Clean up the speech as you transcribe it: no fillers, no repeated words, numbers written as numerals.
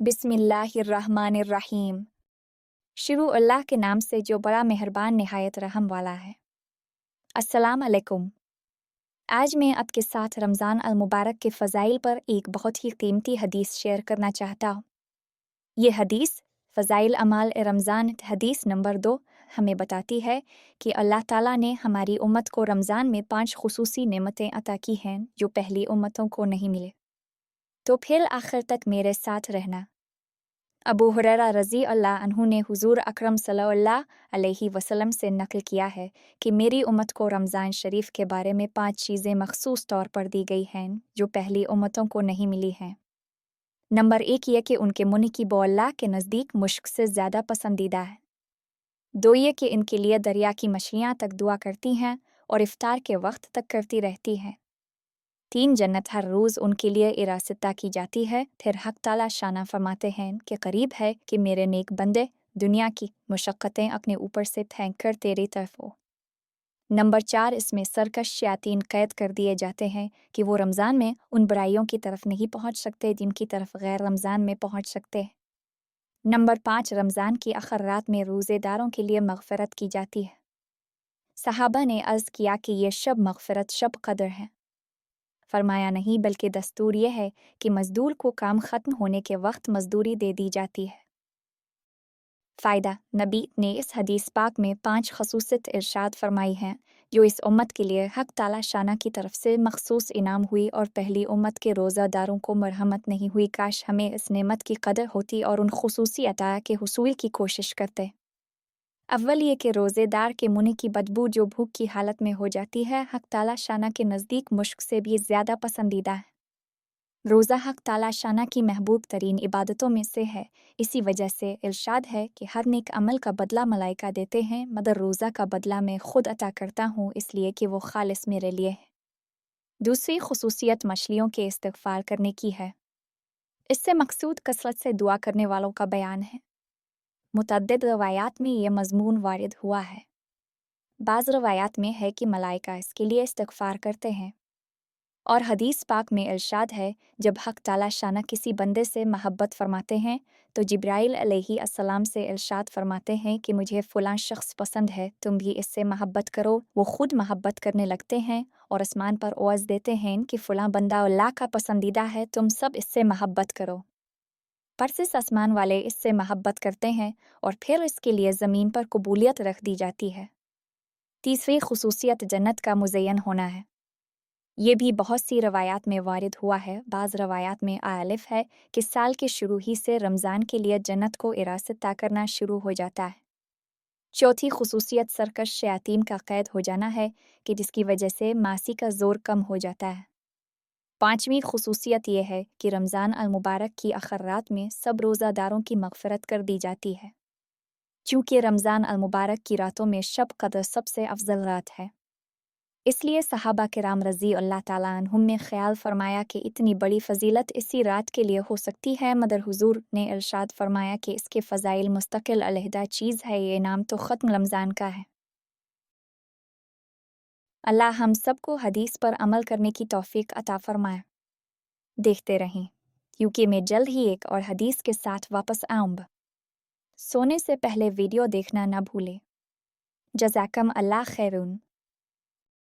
बिस्मिल्लाहिर्रहमानिर्रहीम। शुरू अल्लाह के नाम से जो बड़ा मेहरबान निहायत रहम वाला है। अस्सलाम अलैकुम। आज मैं आपके साथ रमज़ान अल मुबारक के फ़ज़ाइल पर एक बहुत ही कीमती हदीस शेयर करना चाहता हूँ। ये हदीस फ़ज़ाइल अमाल ए रमज़ान हदीस नंबर 2 हमें बताती है कि अल्लाह ताला ने हमारी उम्मत को रमज़ान में 5 खुसूसी नेमतें अता की हैं जो पहली उम्मतों को नहीं मिले। तो फिर आखिर तक मेरे साथ रहना। अबू हुरैरा रज़ी अल्लाह अन्हु ने हुज़ूर अकरम सल्लल्लाहु अलैहि वसल्लम से नकल किया है कि मेरी उम्मत को रमज़ान शरीफ के बारे में 5 चीज़ें मखसूस तौर पर दी गई हैं जो पहली उम्मतों को नहीं मिली हैं। नंबर 1 ये कि उनके मुंह की बो अल्लाह के नज़दीक मुश्क से ज़्यादा पसंदीदा है। 2 ये कि इनके लिए दरिया की मछलियाँ तक दुआ करती हैं और इफ्तार के वक्त तक करती रहती हैं। 3 जन्नत हर रोज़ उनके लिए इरासता की जाती है। फिर हक ताला शाना फरमाते हैं कि करीब है कि मेरे नेक बंदे दुनिया की मुशक्क़तें अपने ऊपर से फेंक कर तेरी तरफ हो। नंबर 4 इसमें सरकश शयातीन कैद कर दिए जाते हैं कि वो रमज़ान में उन बुराइयों की तरफ नहीं पहुँच सकते जिनकी तरफ गैर रमज़ान में पहुँच सकते हैं। नंबर 5 रमज़ान की आखिर रात में रोज़ेदारों के लिए मग़फ़िरत की जाती है। सहाबा ने अर्ज़ किया कि ये शब मग़फ़िरत शब क़द्र है। फरमाया नहीं बल्कि दस्तूर यह है कि मज़दूर को काम ख़त्म होने के वक्त मज़दूरी दे दी जाती है। फ़ायदा नबी ने इस हदीस पाक में 5 ख़ुसूसियत इरशाद फरमाई हैं जो इस उम्मत के लिए हक़ ताला शाना की तरफ से मखसूस इनाम हुई और पहली उम्मत के रोज़ादारों को मरहमत नहीं हुई। काश हमें इस नेमत की कदर होती और उन खुसूसी अता के हुसूल की कोशिश करते। अव्वल ये कि रोज़ेदार के मुँह की बदबू जो भूख की हालत में हो जाती है हक़ ताला शाना के नज़दीक मुश्क से भी ज़्यादा पसंदीदा है। रोज़ा हक़ ताला शाना की महबूब तरीन इबादतों में से है। इसी वजह से इरशाद है कि हर नेक अमल का बदला मलाइका देते हैं मगर रोज़ा का बदला मैं खुद अता करता हूँ इसलिए कि वो खालिस मेरे लिए है। दूसरी खुसूसियत मछलियों के इस्तिग़फ़ार करने की है। इससे मकसूद कसरत से दुआ करने वालों का बयान है। मुतअद्दिद रवायात में ये मज़मून वारिद हुआ है। बाज़ रवायात में है कि मलाइका इसके लिए इस्तिग़फ़ार करते हैं और हदीस पाक में इरशाद है जब हक़ ताला शाना किसी बंदे से महब्बत फरमाते हैं तो जिब्राइल अलैहि अस्सलाम से इरशाद फरमाते हैं कि मुझे फ़लाँ शख्स पसंद है, तुम भी इससे महब्बत करो। वो खुद महब्बत करने लगते हैं और आसमान पर आवाज़ देते हैं कि फ़लाँ बंदा अल्लाह का पसंदीदा है, तुम सब इससे महब्बत करो। परसिस आसमान वाले इससे महब्बत करते हैं और फिर इसके लिए ज़मीन पर कबूलियत रख दी जाती है। तीसरी खुसूसियत जन्नत का मुज़य्यन होना है। ये भी बहुत सी रवायात में वारिद हुआ है। बाज़ रवायात में आलिफ है कि साल के शुरू ही से रमज़ान के लिए जन्नत को इरासता करना शुरू हो जाता है। चौथी खुसूसियत सरकश शयातीन का कैद हो जाना है कि जिसकी वजह से मासी का ज़ोर कम हो जाता है। पाँचवीं खुसूसियत यह है कि रमज़ान अल मुबारक की आखिर रात में सब रोज़ादारों की मग़फ़िरत कर दी जाती है। चूँकि रमज़ान अल मुबारक की रातों में शब क़द्र सबसे अफजल रात है, इसलिए सहाबा किराम रज़ी अल्लाह ताला अन्हुम ने ख्याल फरमाया कि इतनी बड़ी फ़जीलत इसी रात के लिए हो सकती है मगर हुजूर ने इरशाद फरमाया कि इसके फ़ज़ाइल मुस्तकिल अलहदा चीज़ है, ये नाम तो ख़त्म रमज़ान का है। अल्लाह हम सबको हदीस पर अमल करने की तौफ़ीक अता फरमाए। देखते रहें क्योंकि मैं जल्द ही एक और हदीस के साथ वापस आऊँगा। सोने से पहले वीडियो देखना न भूलें। जज़ाकम अल्लाह खैरुन।